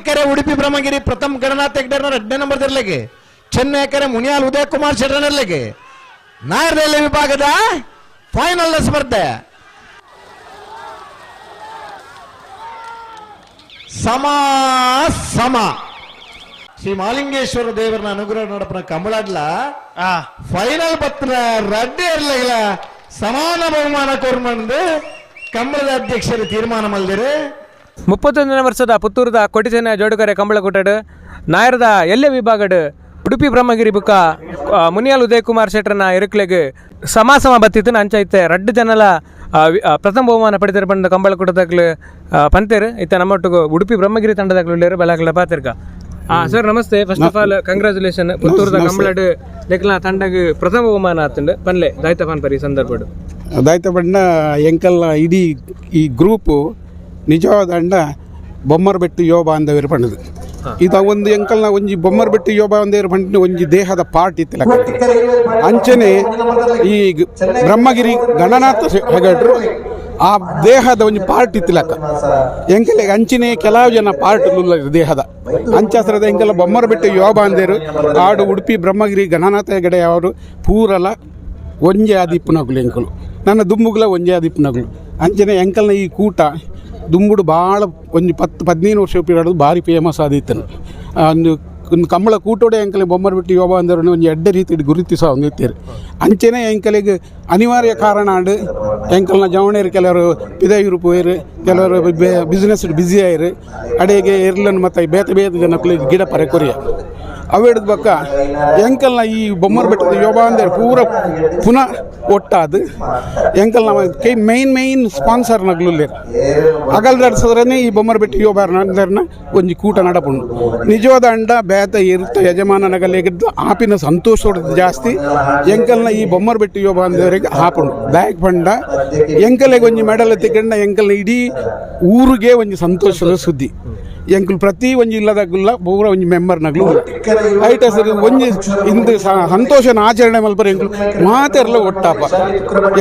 ಕೆರೆ ಉಡುಪಿ ಬ್ರಹ್ಮಗಿರಿ ಪ್ರಥಮ ಗಣನಾಥ ಹೆಗ್ಡೆರ್ನ 2ನೇ ನಂಬರ್ ಇರಲಿಕ್ಕೆ, ಚೆನ್ನೈ ಕೆರೆ ಮುನಿಯಾಲ್ ಉದಯ್ ಕುಮಾರ್ ಶೆಟ್ಟರ್ ಇರಲಿಕ್ಕೆ ನಾಯರ್ದಲ್ಲಿ ವಿಭಾಗದ ಫೈನಲ್ ಸ್ಪರ್ಧೆ ಸಮ ಶ್ರೀ ಮಾಲಿಂಗೇಶ್ವರ ದೇವರನ ಅನುಗ್ರಹ ನಡಪನ ಕಂಬಳಾಡ್ಲ ಫೈನಲ್ ಪತ್ರ ರಡ್ಡೆ ಇರ್ಲಿಲ್ಲ ಸಮಾನ ಬಹುಮಾನ ಕೋರ್ಮಂದು ಕಂಬಳದ ಅಧ್ಯಕ್ಷರು ತೀರ್ಮಾನ ಮಲ್ದಿರು. 31ನೇ ವರ್ಷದ ಪುತ್ತೂರದ ಕೊಟಿಸೇನ ಜೋಡುಕರೆ ಕಂಬಳಕೂಟಡು ನಾಯರದ ಎಲ್ಲೆ ವಿಭಾಗಡು ಉಡುಪಿ ಬ್ರಹ್ಮಗಿರಿ ಬುಕ್ಕ ಮುನಿಯಾಲ್ ಉದಯ್ ಕುಮಾರ್ ಶೆಟ್ಟರ್ನ ಇರುಕ್ಲೆಗೆ ಸಮ ಬತ್ತಿತ್ತು ಅಂಚೈತೆ 2 ಜನಲ ಪ್ರಥಮ ಬಹುಮಾನ ಪಡೆದಿರು ಬಂದ ಕಂಬಳಕೂಟದಾಗ್ಲು ಪಂತೇರು ಇತ್ತ ನಮ್ಮೊಟ್ಟಿಗೆ ಉಡುಪಿ ಬ್ರಹ್ಮಗಿರಿ ತಂಡದಾಗ್ಲು ಬೆಳಗ್ಲ ಪಾತಿರ್ಕ. ಸರ್ ನಮಸ್ತೆ. ಫಸ್ಟ್ ಆಫ್ ಆಲ್ ಕಂಗ್ರಾಚುಲೇಷನ್ ಪುತ್ತೂರದ ಕಂಬಳಡು ಲೆಕ್ಕಲ ತಂಡಗೆ ಪ್ರಥಮ ಬಹುಮಾನ ಆತಂಡು ಪನ್ಲೆ ದಾಯ್ತ ಪನ್ಪರಿ ಸಂದರ್ಭಡು ದಾಯ್ತ ಬಣ್ಣ ಎಂಕಲ್ನ ಇಡೀ ಈ ಗ್ರೂಪು ನಿಜವಾದಂಡ ಬೊಮ್ಮರಬೆಟ್ಟು ಯುವ ಬಾಂಧವ್ಯರು ಪಂಡದು ಇದು ಒಂದು ಎಂಕಲ್ನ ಒಂಜಿ ಬೊಮ್ಮರಬೆಟ್ಟು ಯುವ ಬಾಂಧವ್ಯರು ಪಂಡ ಒಂಜಿ ದೇಹದ ಪಾರ್ಟ್ ಇತ್ತಿಲ್ಲ ಅಂಚನೆ ಈ ಬ್ರಹ್ಮಗಿರಿ ಗಣನಾಥ ಹೆಗಡ್ರು ಆ ದೇಹದ ಒಂದು ಪಾರ್ಟ್ ಇತ್ತಿಲಕ್ಕ ಎಂಕಲೆ ಅಂಚಿನೇ ಕೆಲವು ಜನ ಪಾರ್ಟ್ ದೇಹದ ಅಂಚಾಸರದ ಎಂಕಲ ಬೊಮ್ಮರಬೆಟ್ಟು ಯುವ ಬಾಂಧವ್ಯರು ಆಡು ಉಡುಪಿ ಬ್ರಹ್ಮಗಿರಿ ಗಣನಾಥ ಹೆಗಡೆ ಅವರು ಪೂರಲ ಒಂಜೆ ಆದಿಪ್ಪುನಗುಲು ಎಂಕಲು ನನ್ನ ದುಂಬುಗಳ ಒಂಜೆ ಆದಿಪ್ಪುನಗುಲು ಅಂಚನೆ ಎಂಕಲ್ನ ಈ ಕೂಟ ದುಂಬುಡು ಭಾಳ ಒಂದು 10-15 ವರ್ಷ ಪೀರಿಯಡ್ ಭಾರಿ ಫೇಮಸ್ ಆದಿತ್ತನು ಒಂದು ಕಂಬಳ ಕೂಟೋಡೆ ಎಂಕಲೆ ಬೊಮ್ಮರಬೆಟ್ಟು ಯುವ ಬಾಂಧವ್ರನ್ನ ಒಂದು ಎಡ್ಡೆ ರೀತಿ ಗುರುತಿಸೋ ಒಂದಿತ್ತೀರು ಅಂಚನೆ ಎಂಕಲಿಗೆ ಅನಿವಾರ್ಯ ಕಾರಣ ಆಡು ಎಂಕಲ್ನ ಜವಣೇರು ಕೆಲವರು ಪಿದಾಯಿರು ಪೋಯರು ಕೆಲವರು ಬಿಸ್ನೆಸ್ ಬ್ಯುಸಿ ಆಯ್ರು ಅಡೆಗೆ ಇರ್ಲನ್ನು ಮತ್ತು ಬೇತೆ ಜನಕ್ಕೆ ಗಿಡ ಪರೆ ಕೊರಿಯ ಅವು ಹಿಡಿದು ಬಕ್ಕ ಎಂಕಲ್ನ ಈ ಬೊಮ್ಮರಬೆಟ್ಟದ ಯುವ ಬಾಂಧವ್ರು ಪೂರ ಪುನಃ ಒಟ್ಟಾದು ಎಂಕಲ್ನ ಕೈ ಮೈನ್ ಸ್ಪಾನ್ಸರ್ ನಗ್ಲುಲ್ಲೇರು ಅಗಲ್ ನಡ್ಸದ್ರೇ ಈ ಬೊಮ್ಮರಬೆಟ್ಟು ಯುವ ಬಾಂಧವ್ರನ್ನ ಒಂಜಿ ಕೂಟ ನಡಪುಂಡು ನಿಜವಾದ ಅಂಡ ಬೇತ ಇರುತ್ತ ಯಜಮಾನ ನಗಲಿಗಿದ್ದು ಆಪಿನ ಸಂತೋಷ ಜಾಸ್ತಿ ಎಂಕಲ್ನ ಈ ಬೊಮ್ಮರಬೆಟ್ಟು ಯುವ ಬಾಂಧವರಿಗೆ ಹಾಪುಂಡು ಬ್ಯಾಗ್ ಪಂಡ ಎಂಕಲಿಗೆ ಒಂಜಿ ಮೆಡಲ್ ತೆಗೊಂಡ ಎಂಕಲ್ನ ಇಡೀ ಊರಿಗೆ ಒಂಜಿ ಸಂತೋಷದ ಸುದ್ದಿ ಎಂಕಲ್ ಪ್ರತಿ ಒಂಜಿ ಇಲ್ಲದಾಗುಲ್ಲ ಪೂರ ಒಂಜಿ ಮೆಂಬರ್ ನಗ್ಲು ಐಟ ಸರಿ ಒಂಜಿ ಇಂದು ಸಂತೋಷನ ಆಚರಣೆ ಮಲ್ಪರ ಎಂಕಲ್ ಮಾತೆರ್ಲ ಒಟ್ಟಾಪ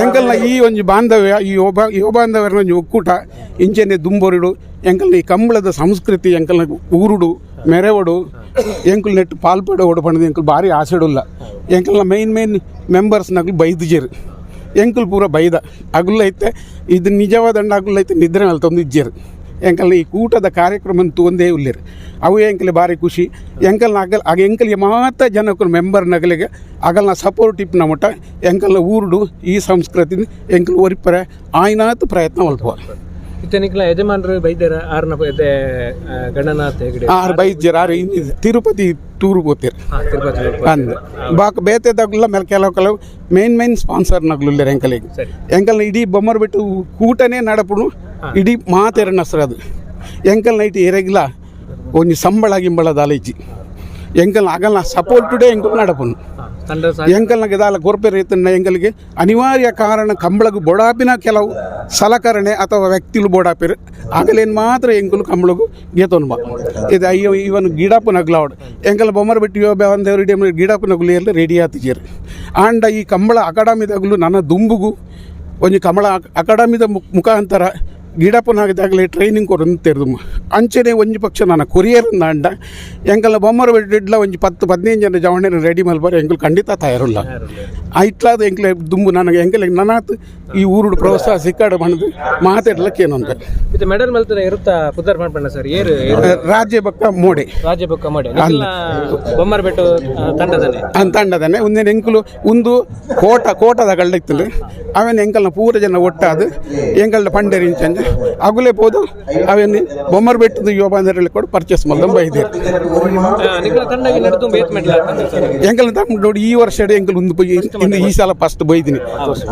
ಎಂಕಲ್ನ ಈ ಒಂಜಿ ಬಾಂಧವ್ಯ ಈ ಯುವ ಬಾಂಧವ್ಯರ ಒಂಜಿ ಒಕ್ಕೂಟ ಇಂಚೆನೆ ದುಂಬೊರಿಡು ಎಂಕಲ್ನ ಈ ಕಂಬಳದ ಸಂಸ್ಕೃತಿ ಎಂಕಲ್ನ ಊರುಡು ಮೆರೆವಡು ಎಂಕಲ್ ನೆಟ್ಟು ಪಾಲ್ಪಡ ಓಡಪಣದು ಎಂಕಲ್ ಭಾರಿ ಆಸೆಡುಲ್ಲ ಎಂಕಲ್ನ ಮೈನ್ ಮೆಂಬರ್ಸ್ ನಗ್ಲು ಬೈದಿಜೇರು ಎಂಕಲ್ ಪೂರ ಬೈದ ಅಗುಲ್ಲೈತೆ ಇದು ನಿಜವಾದ ಅಂಡ ಅಗುಲ್ಲೈತೆ ನಿದ್ರೆ ಮೇಲೆ ತಂದಿಜ್ಜೇರು ಎಂಕಲ್ನ ಈ ಕೂಟದ ಕಾರ್ಯಕ್ರಮ ಒಂದೇ ಉಳ್ಳೇರು ಅವು ಎಂಕಲೆ ಭಾರಿ ಖುಷಿ ಎಂಕಲ್ನ ಆಗ ಎಂಕಲ್ಗೆ ಮಾತ್ರ ಜನಕ್ಕೂ ಮೆಂಬರ್ ನಗಲಿಗೆ ಆಗಲ್ನ ಸಪೋರ್ಟ್ ಇಪ್ನ ಮಟ್ಟ ಎಂಕಲ್ನ ಊರುಡು ಈ ಸಂಸ್ಕೃತಿ ಎಂಕಲ್ ಒರಿಪರೆ ಆಯ್ನಾತ್ ಪ್ರಯತ್ನ ಮಲ್ಪುವ ಇತನಿಕ್ಲ ಯಜಮಾನರು ಬೈದ್ಯಾರ ಆರ್ನ ಗಣನಾಥ ಹೆಗಡೆ ಆರು ಬೈದ್ಯರು ಆರು ತಿರುಪತಿ ಟೂರ್ ಹೋಗ್ತೀರಿ ಅಂದು ಬಾಕ ಬೇತೆದಾಗಲ್ಲ ಮೇಲೆ ಕೆಲವು ಮೈನ್ ಸ್ಪಾನ್ಸರ್ ನಗ್ಲುಲ್ಲೇರು ಎಂಕಲ್ನ ಇಡೀ ಬೊಮ್ಮರಬೆಟ್ಟು ಕೂಟನೇ ನಡಪುಡು ಇಡೀ ಮಾತೆರ ನಸರದು ಎಂಕಲ್ನ ಇಟ್ಟು ಎರೆಗಿಲ್ಲ ಒಂಜಿ ಸಂಬಳ ಗಿಂಬಳದ ಅಲೈಜಿ ಎಂಕಲ್ನ ಆಗಲ್ನ ಸಪೋರ್ಟ್ ಟುಡೇ ಎಂಕಲ್ ನಡಪುನು ಎಂಕಲ್ನ ಗೆದಾಲ ಗೊರ್ಪೆ ರೈತನ ಎಂಕಲ್ಗೆ ಅನಿವಾರ್ಯ ಕಾರಣ ಕಂಬಳಗು ಬೋಡಾಪಿನ ಕೆಲವು ಸಲಕರಣೆ ಅಥವಾ ವ್ಯಕ್ತಿಲು ಬೋಡಾಪಿರು ಆಗಲೇನು ಮಾತ್ರ ಎಂಕಲು ಕಂಬಳಗು ಗೇತೋನ್ ಬಾ ಇದು ಅಯ್ಯೋ ಇವನು ಗಿಡಾಪು ನಗ್ಲಾವಡು ಎಂಕಲ್ ಬೊಮ್ಮರಬೆಟ್ಟು ಯುವ ಬಾಂಧವ್ರು ಗಿಡಾಪು ನಗುಲಿಯಲ್ಲಿ ರೆಡಿ ಆತಿಜೇರು ಆಂಡ ಈ ಕಂಬಳ ಅಕಾಡೆಮಿದಾಗಲು ನನ್ನ ದುಂಬುಗು ಒಂಜಿ ಕಂಬಳ ಅಕಾಡೆಮಿದ ಮುಖಾಂತರ ಗಿಡಪನಾಗದಾಗಲೇ ಟ್ರೈನಿಂಗ್ ಕೊಡೋದು ತೆರೆದು ಅಂಚೆನೆ ಒಂಜಿ ಪಕ್ಷ ನಾನು ಕೊರಿಯರ್ ಅಂಡ ಎಂಕಲ್ನ ಬೊಮ್ಮರಬೆಟ್ಟಿಡ್ಲ ಒಂಜಿ 10-15 ಜನ ಜವಣೆನ ರೆಡಿ ಮಲ್ಬಾರ ಎಂಕಲ್ ಖಂಡಿತ ತಯಾರಿಲ್ಲ ಇಟ್ಲಾದ ಎಂಕಲೆ ದುಂಬು ನನಗೆ ಎಂಕಲೆ ನನಾತ್ ಈ ಊರುಡು ಪ್ರೋತ್ಸಾಹ ಸಿಕ್ಕಾಡು ಮಣದು ಮಾತಾಡ್ಲಕ್ಕೇನು ಅಂತ ಇದು ಮೆಡಲ್ ಮಲ್ತದ ಇರುತ್ತಾ ಪುದರ್ ಮಾಡ್ಬಣ್ಣ ಸರ್ ಏರು ರಾಜ್ಯ ಬೊಕ್ಕ ಮೋಡೆ ಬೊಮ್ಮರಬೆಟ್ಟು ತಂಡದನೆ ಒಂದೇನು ಎಂಕಲು ಒಂದು ಕೋಟದ ಗಳ್ಳ ಇತ್ತಲು ಅವೇನು ಎಂಕಲ್ನ ಪೂರ ಜನ ಒಟ್ಟಾದು ಎಂಕಲ್ನ ಪಂಡೇರಿ ಇಂಚಂಜ ಅಗುಲೇ ಪೋದು ಅವೇನು ಬೊಮ್ಮರಬೆಟ್ಟದ ಯುವ ಬಾಂಧವರಲ್ಲಿ ಕೂಡ ಪರ್ಚೇಸ್ ಮಾಡ್ದು ಬೈದೇರು ಎಂಕಲ್ ನೋಡಿ ಈ ವರ್ಷ ಎಂಕಲ್ ಒಂದು ಈ ಸಲ ಫಸ್ಟ್ ಬೈದಿನಿ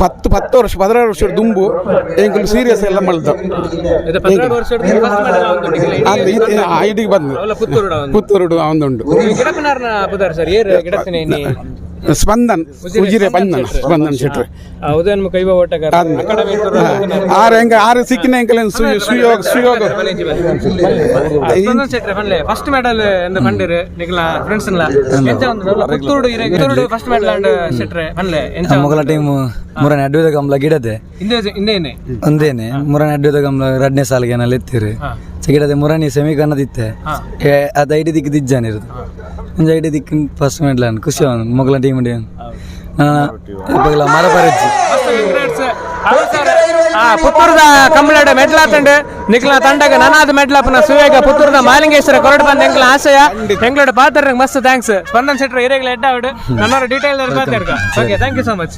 10 ವರ್ಷ 16 ವರ್ಷ ದುಂಬು ಎಂಕಲ್ ಸೀರಿಯಸ್ ಎಲ್ಲ ಮಾಡ್ದ ಐಡಿಗೆ ಬಂದು ಪುತ್ತೂರು ಅವನದುಂಡು ಸ್ಪಂದನ್ ಉಜಿರೆ ಬಂಧನ ಸ್ಪಂದನ್ ಶೆಟ್ರು ಉದಯನ್ ಕೈವ ಓಟಗಾರ ಅಕಾಡೆಮಿ ಆರು ಸಿಕ್ಕಿನ ಎಂಕಲ್ ಸುಯೋಗ ಸ್ಪಂದನ್ ಶೆಟ್ರೆ ಫನ್ಲೆ ಫಸ್ಟ್ ಮೆಡಲ್ ಎಂದು ಪಂಡಿರು ನಿಕಲ ಫ್ರೆಂಡ್ಸ್ ಎಂಚ ಒಂದು ಪುತ್ತೂರು ಫಸ್ಟ್ ಮೆಡಲ್ ಅಂಡ್ ಶೆಟ್ರೆ ಫನ್ಲೆ ಎಂಚ ಮೊಗಲ ಟೀಮ್ ಮೂರನೇ ಅಡ್ವಿದ ಗಮ್ಲ ಗಿಡದೆ ಹಿಂದೇನೆ ಒಂದೇನೆ ಮೂರನೇ ಅಡ್ವಿದ ಗಮ್ಲ 2ನೇ ಸಾಲಿಗೆ ಏನಲ್ಲಿ ಎತ್ತಿರು ಗಿಡದೆ ಮೂರನೇ ಸೆಮಿ ಕನ್ನದಿತ್ತೆ ಅದು 5 ದಿಕ್ಕು ದಿಜ್ಜಾನಿರೋದು ಒಂದು 5 ದಿಕ್ಕು ಫಸ್ಟ್ ಮೆಡಲ್ ಅನ್ ಖುಷಿ ಅವನು ಮೊಗಲ ಟೀಮ್ ಇವಾಗ ಮರ ಬರಜ್ಜಿ ಪುತ್ತೂರದ ಕಂಬಳಾಡ ಮೆಡ್ಲ್ ಆತಂಡು ನಿಕ್ಲ ತಂಡಗ ನನಾದ ಮೆಡ್ಲ್ ಆಪನ ಸುವೇಗ ಪುತ್ತೂರದ ಮಾಲಿಂಗೇಶ್ವರ ಕೊರಡು ಬಂದ ಎಂಕ್ಲ ಆಶಯ ಎಂಗ್ಲೋಡ ಪಾತ್ರ ಮಸ್ತ್ ಥ್ಯಾಂಕ್ಸ್ ಸ್ಪಂದನ್ ಶೆಟ್ರು ಹಿರೇಗ್ಲ ಎಡ್ಡ ಅವಡು ನನ್ನವರ ಡೀಟೇಲ್ ಪಾತ್ರ okay thank you so much